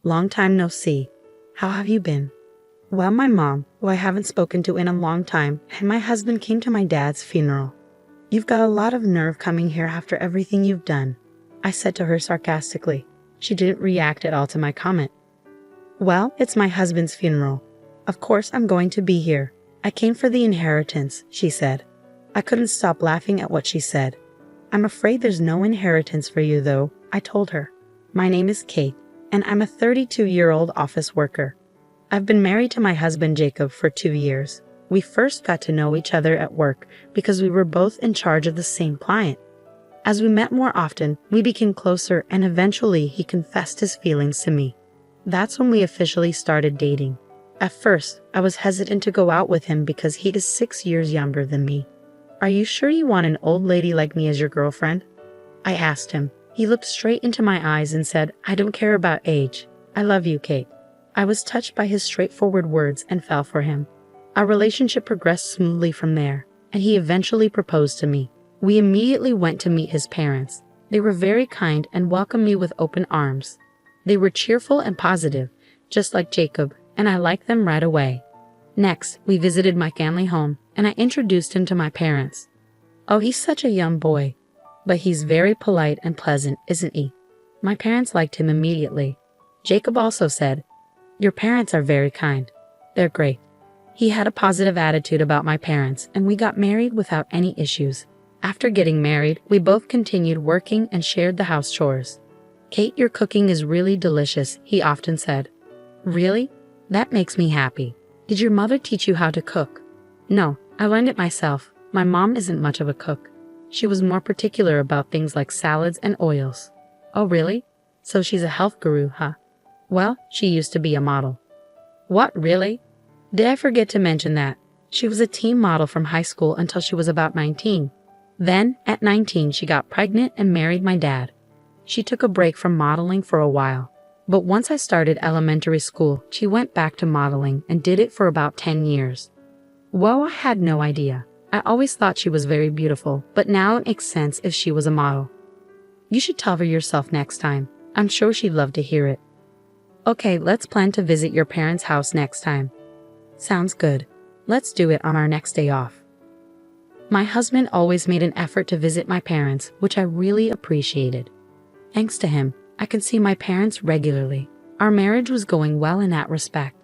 Long time no see. How have you been? Well, my mom, who I haven't spoken to in a long time, and my husband came to my dad's funeral. You've got a lot of nerve coming here after everything you've done, I said to her sarcastically. She didn't react at all to my comment. Well, it's my husband's funeral. Of course I'm going to be here. I came for the inheritance, she said. I couldn't stop laughing at what she said. I'm afraid there's no inheritance for you, though, I told her. My name is Kate, and I'm a 32-year-old office worker. I've been married to my husband Jacob for 2 years. We first got to know each other at work because we were both in charge of the same client. As we met more often, we became closer, and eventually he confessed his feelings to me. That's when we officially started dating. At first, I was hesitant to go out with him because he is 6 years younger than me. Are you sure you want an old lady like me as your girlfriend? I asked him. He looked straight into my eyes and said, I don't care about age. I love you, Kate. I was touched by his straightforward words and fell for him. Our relationship progressed smoothly from there, and he eventually proposed to me. We immediately went to meet his parents. They were very kind and welcomed me with open arms. They were cheerful and positive, just like Jacob, and I liked them right away. Next, we visited my family home, and I introduced him to my parents. Oh, he's such a young boy. But he's very polite and pleasant, isn't he? My parents liked him immediately. Jacob also said, Your parents are very kind. They're great. He had a positive attitude about my parents, and we got married without any issues. After getting married, we both continued working and shared the house chores. Kate, your cooking is really delicious, he often said. Really? That makes me happy. Did your mother teach you how to cook? No, I learned it myself. My mom isn't much of a cook. She was more particular about things like salads and oils. Oh, really? So she's a health guru, huh? Well, she used to be a model. What, really? Did I forget to mention that? She was a teen model from high school until she was about 19. Then, at 19, she got pregnant and married my dad. She took a break from modeling for a while. But once I started elementary school, she went back to modeling and did it for about 10 years. Well, I had no idea. I always thought she was very beautiful, but now it makes sense if she was a model. You should tell her yourself next time. I'm sure she'd love to hear it. Okay, let's plan to visit your parents' house next time. Sounds good. Let's do it on our next day off. My husband always made an effort to visit my parents, which I really appreciated. Thanks to him, I could see my parents regularly. Our marriage was going well in that respect.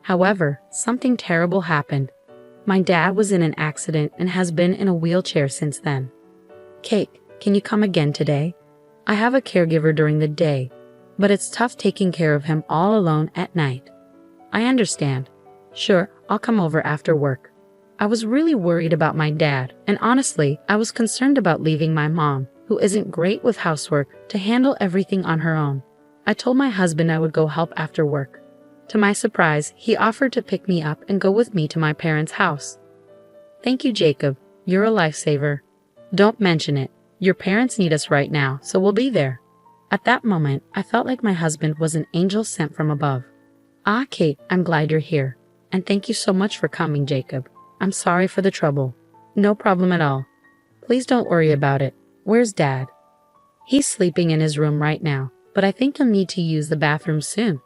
However, something terrible happened. My dad was in an accident and has been in a wheelchair since then. Kate, can you come again today? I have a caregiver during the day, but it's tough taking care of him all alone at night. I understand. Sure, I'll come over after work. I was really worried about my dad, and honestly, I was concerned about leaving my mom, who isn't great with housework, to handle everything on her own. I told my husband I would go help after work. To my surprise, he offered to pick me up and go with me to my parents' house. Thank you, Jacob. You're a lifesaver. Don't mention it. Your parents need us right now, so we'll be there. At that moment, I felt like my husband was an angel sent from above. Ah, Kate, I'm glad you're here. And thank you so much for coming, Jacob. I'm sorry for the trouble. No problem at all. Please don't worry about it. Where's Dad? He's sleeping in his room right now, but I think he'll need to use the bathroom soon.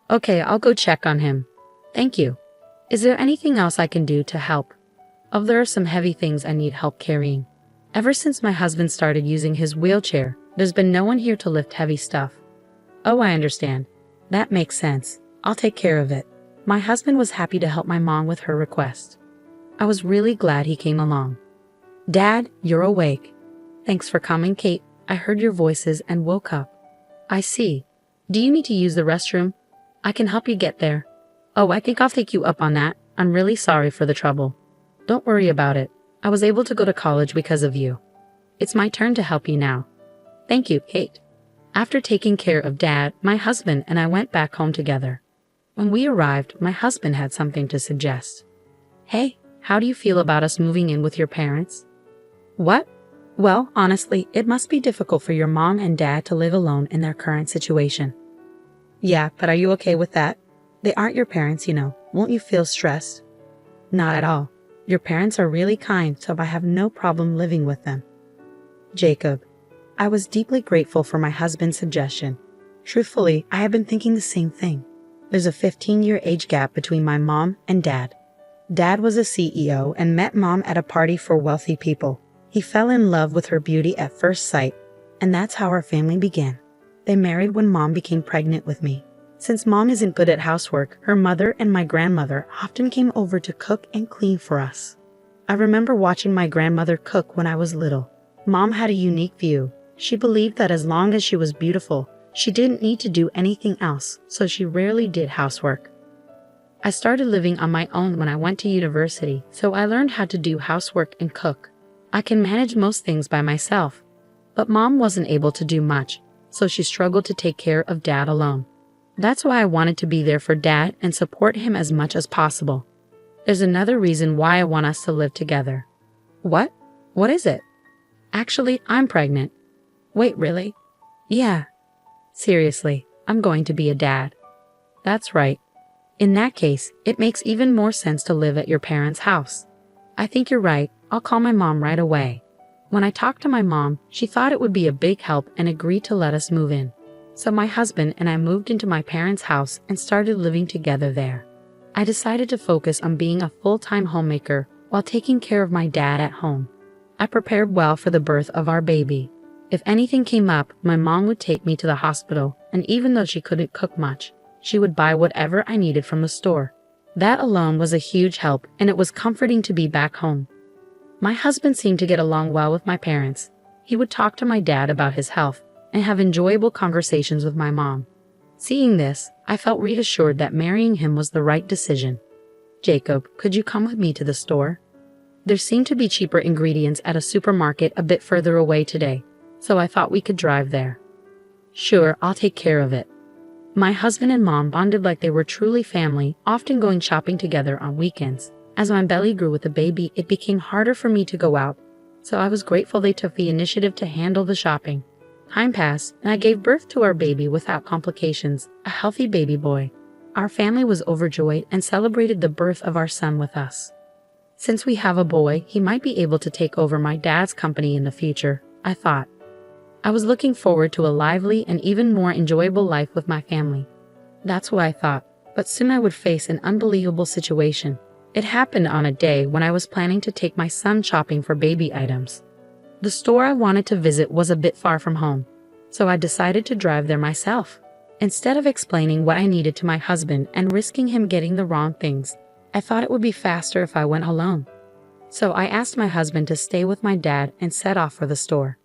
Okay, I'll go check on him. Thank you. Is there anything else I can do to help? Oh, there are some heavy things I need help carrying. Ever since my husband started using his wheelchair, there's been no one here to lift heavy stuff. Oh, I understand. That makes sense. I'll take care of it. My husband was happy to help my mom with her request. I was really glad he came along. Dad, you're awake. Thanks for coming, Kate. I heard your voices and woke up. I see. Do you need to use the restroom? I can help you get there. Oh, I think I'll take you up on that. I'm really sorry for the trouble. Don't worry about it. I was able to go to college because of you. It's my turn to help you now. Thank you, Kate. After taking care of Dad, my husband and I went back home together. When we arrived, my husband had something to suggest. Hey, how do you feel about us moving in with your parents? What? Well, honestly, it must be difficult for your mom and dad to live alone in their current situation. Yeah, but are you okay with that? They aren't your parents, you know. Won't you feel stressed? Not at all. Your parents are really kind, so I have no problem living with them. Jacob. I was deeply grateful for my husband's suggestion. Truthfully, I have been thinking the same thing. There's a 15-year age gap between my mom and dad. Dad was a CEO and met mom at a party for wealthy people. He fell in love with her beauty at first sight, and that's how our family began. They married when mom became pregnant with me. Since mom isn't good at housework, her mother and my grandmother often came over to cook and clean for us. I remember watching my grandmother cook when I was little. Mom had a unique view. She believed that as long as she was beautiful, she didn't need to do anything else, so she rarely did housework. I started living on my own when I went to university, so I learned how to do housework and cook. I can manage most things by myself, but mom wasn't able to do much, so she struggled to take care of dad alone. That's why I wanted to be there for dad and support him as much as possible. There's another reason why I want us to live together. What? What is it? Actually, I'm pregnant. Wait, really? Yeah. Seriously, I'm going to be a dad. That's right. In that case, it makes even more sense to live at your parents' house. I think you're right. I'll call my mom right away. When I talked to my mom, she thought it would be a big help and agreed to let us move in. So my husband and I moved into my parents' house and started living together there. I decided to focus on being a full-time homemaker while taking care of my dad at home. I prepared well for the birth of our baby. If anything came up, my mom would take me to the hospital, and even though she couldn't cook much, she would buy whatever I needed from the store. That alone was a huge help, and it was comforting to be back home. My husband seemed to get along well with my parents. He would talk to my dad about his health and have enjoyable conversations with my mom. Seeing this, I felt reassured that marrying him was the right decision. Jacob, could you come with me to the store? There seemed to be cheaper ingredients at a supermarket a bit further away today, so I thought we could drive there. Sure, I'll take care of it. My husband and mom bonded like they were truly family, often going shopping together on weekends. As my belly grew with the baby, it became harder for me to go out, so I was grateful they took the initiative to handle the shopping. Time passed, and I gave birth to our baby without complications, a healthy baby boy. Our family was overjoyed and celebrated the birth of our son with us. Since we have a boy, he might be able to take over my dad's company in the future, I thought. I was looking forward to a lively and even more enjoyable life with my family. That's what I thought, but soon I would face an unbelievable situation. It happened on a day when I was planning to take my son shopping for baby items. The store I wanted to visit was a bit far from home, so I decided to drive there myself. Instead of explaining what I needed to my husband and risking him getting the wrong things, I thought it would be faster if I went alone. So I asked my husband to stay with my dad and set off for the store.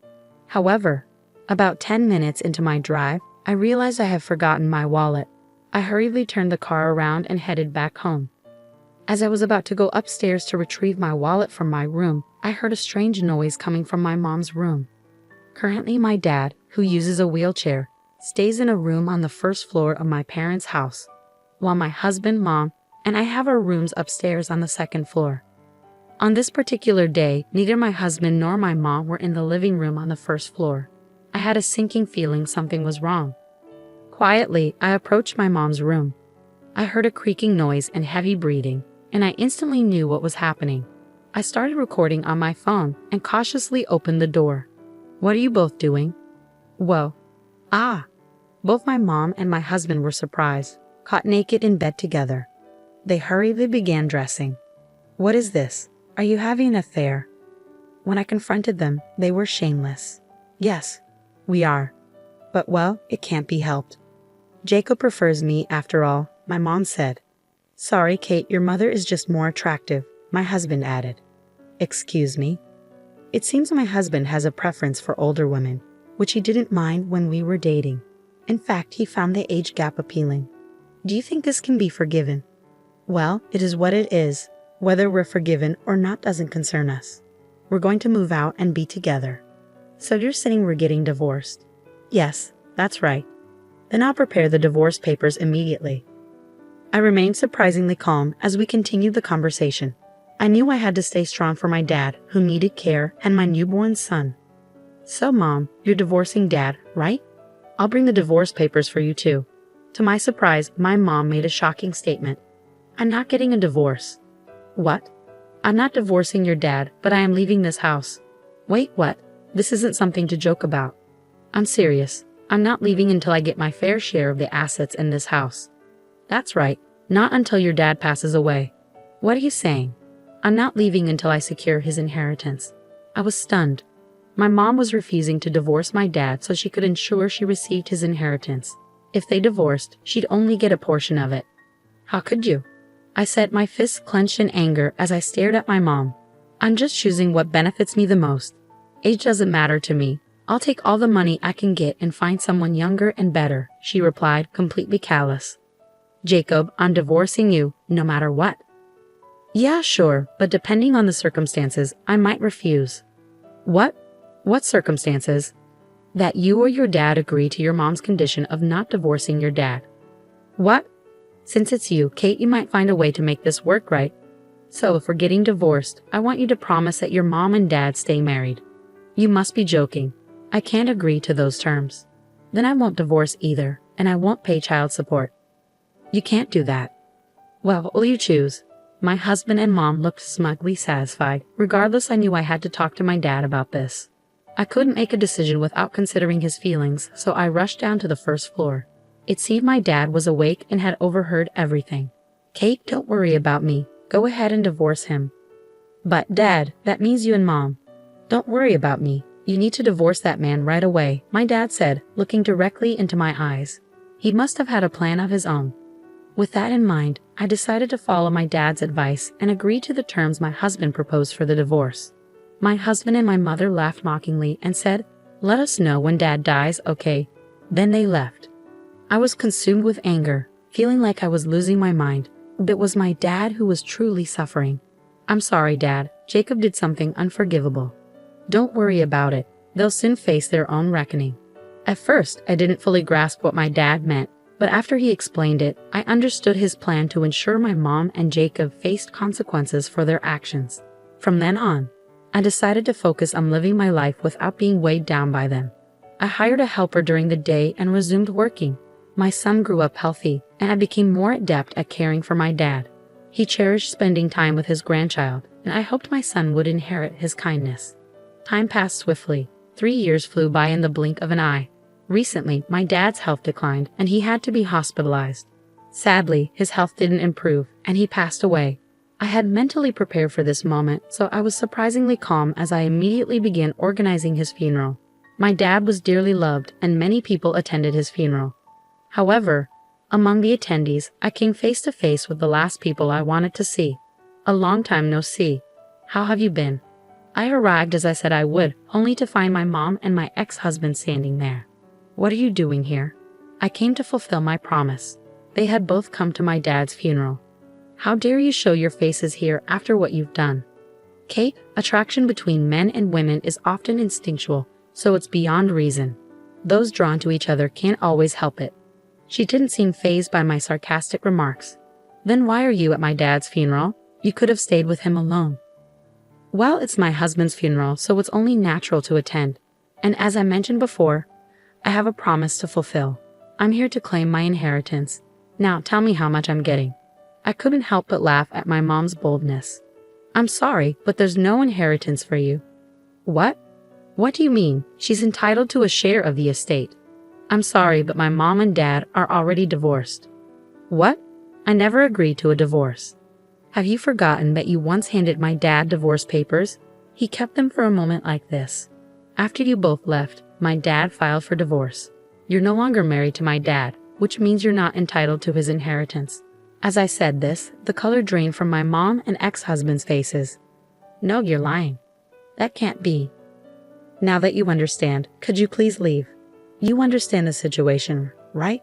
However, about 10 minutes into my drive, I realized I had forgotten my wallet. I hurriedly turned the car around and headed back home. As I was about to go upstairs to retrieve my wallet from my room, I heard a strange noise coming from my mom's room. Currently, my dad, who uses a wheelchair, stays in a room on the first floor of my parents' house, while my husband, mom, and I have our rooms upstairs on the second floor. On this particular day, neither my husband nor my mom were in the living room on the first floor. I had a sinking feeling something was wrong. Quietly, I approached my mom's room. I heard a creaking noise and heavy breathing, and I instantly knew what was happening. I started recording on my phone and cautiously opened the door. "What are you both doing?" "Whoa." "Ah." Both my mom and my husband were surprised, caught naked in bed together. They hurriedly began dressing. "What is this? Are you having an affair?" When I confronted them, they were shameless. "Yes, we are. But well, it can't be helped. Jacob prefers me after all," my mom said. "Sorry, Kate, your mother is just more attractive," my husband added. "Excuse me?" It seems my husband has a preference for older women, which he didn't mind when we were dating. In fact, he found the age gap appealing. Do you think this can be forgiven? Well, it is what it is. Whether we're forgiven or not doesn't concern us. We're going to move out and be together. So you're saying we're getting divorced? Yes, that's right. Then I'll prepare the divorce papers immediately. I remained surprisingly calm as we continued the conversation. I knew I had to stay strong for my dad, who needed care, and my newborn son. "So, Mom, you're divorcing Dad, right? I'll bring the divorce papers for you too." To my surprise, my mom made a shocking statement. "I'm not getting a divorce." "What?" "I'm not divorcing your dad, but I am leaving this house." "Wait, what? This isn't something to joke about." "I'm serious. I'm not leaving until I get my fair share of the assets in this house. That's right, not until your dad passes away. What are you saying? I'm not leaving until I secure his inheritance. I was stunned. My mom was refusing to divorce my dad so she could ensure she received his inheritance. If they divorced, she'd only get a portion of it. How could you? I said, my fists clenched in anger as I stared at my mom. I'm just choosing what benefits me the most. Age doesn't matter to me. I'll take all the money I can get and find someone younger and better, she replied, completely callous. Jacob, I'm divorcing you, no matter what. Yeah, sure, but depending on the circumstances, I might refuse. What? What circumstances? That you or your dad agree to your mom's condition of not divorcing your dad. What? Since it's you, Kate, you might find a way to make this work, right? So if we're getting divorced, I want you to promise that your mom and dad stay married. You must be joking. I can't agree to those terms. Then I won't divorce either, and I won't pay child support. You can't do that. Well, what will you choose? My husband and mom looked smugly satisfied. Regardless, I knew I had to talk to my dad about this. I couldn't make a decision without considering his feelings, so I rushed down to the first floor. It seemed my dad was awake and had overheard everything. Kate, don't worry about me. Go ahead and divorce him. But, Dad, that means you and Mom. Don't worry about me. You need to divorce that man right away, my dad said, looking directly into my eyes. He must have had a plan of his own. With that in mind, I decided to follow my dad's advice and agree to the terms my husband proposed for the divorce. My husband and my mother laughed mockingly and said, "Let us know when Dad dies, okay?" Then they left. I was consumed with anger, feeling like I was losing my mind. It was my dad who was truly suffering. I'm sorry, Dad. Jacob did something unforgivable. Don't worry about it. They'll soon face their own reckoning. At first, I didn't fully grasp what my dad meant, but after he explained it, I understood his plan to ensure my mom and Jacob faced consequences for their actions. From then on, I decided to focus on living my life without being weighed down by them. I hired a helper during the day and resumed working. My son grew up healthy, and I became more adept at caring for my dad. He cherished spending time with his grandchild, and I hoped my son would inherit his kindness. Time passed swiftly. 3 years flew by in the blink of an eye. Recently, my dad's health declined, and he had to be hospitalized. Sadly, his health didn't improve, and he passed away. I had mentally prepared for this moment, so I was surprisingly calm as I immediately began organizing his funeral. My dad was dearly loved, and many people attended his funeral. However, among the attendees, I came face to face with the last people I wanted to see. A long time no see. How have you been? I arrived as I said I would, only to find my mom and my ex-husband standing there. What are you doing here? I came to fulfill my promise. They had both come to my dad's funeral. How dare you show your faces here after what you've done? Kate, attraction between men and women is often instinctual, so it's beyond reason. Those drawn to each other can't always help it. She didn't seem fazed by my sarcastic remarks. Then why are you at my dad's funeral? You could have stayed with him alone. Well, it's my husband's funeral, so it's only natural to attend. And as I mentioned before, I have a promise to fulfill. I'm here to claim my inheritance. Now tell me how much I'm getting. I couldn't help but laugh at my mom's boldness. I'm sorry, but there's no inheritance for you. What? What do you mean? She's entitled to a share of the estate. I'm sorry, but my mom and dad are already divorced. What? I never agreed to a divorce. Have you forgotten that you once handed my dad divorce papers? He kept them for a moment like this. After you both left, my dad filed for divorce. You're no longer married to my dad, which means you're not entitled to his inheritance. As I said this, the color drained from my mom and ex-husband's faces. No, you're lying. That can't be. Now that you understand, could you please leave? You understand the situation, right?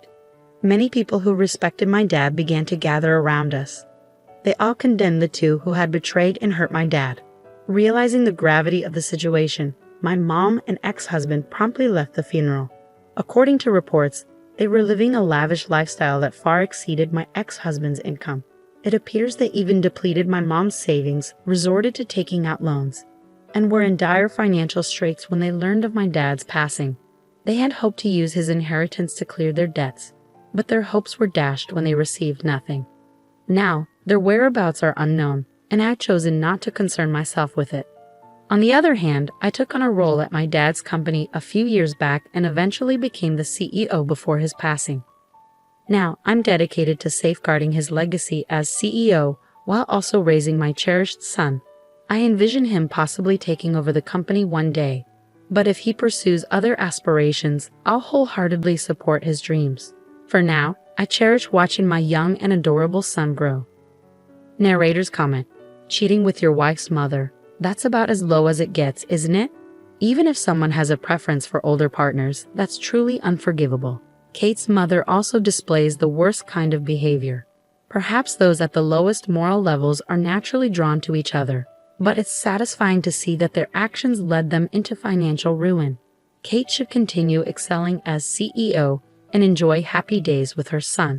Many people who respected my dad began to gather around us. They all condemned the two who had betrayed and hurt my dad. Realizing the gravity of the situation, my mom and ex-husband promptly left the funeral. According to reports, they were living a lavish lifestyle that far exceeded my ex-husband's income. It appears they even depleted my mom's savings, resorted to taking out loans, and were in dire financial straits when they learned of my dad's passing. They had hoped to use his inheritance to clear their debts, but their hopes were dashed when they received nothing. Now, their whereabouts are unknown, and I had chosen not to concern myself with it. On the other hand, I took on a role at my dad's company a few years back and eventually became the CEO before his passing. Now, I'm dedicated to safeguarding his legacy as CEO while also raising my cherished son. I envision him possibly taking over the company one day, but if he pursues other aspirations, I'll wholeheartedly support his dreams. For now, I cherish watching my young and adorable son grow. Narrator's comment: cheating with your wife's mother. That's about as low as it gets, isn't it? Even if someone has a preference for older partners, that's truly unforgivable. Kate's mother also displays the worst kind of behavior. Perhaps those at the lowest moral levels are naturally drawn to each other, but it's satisfying to see that their actions led them into financial ruin. Kate should continue excelling as CEO and enjoy happy days with her son.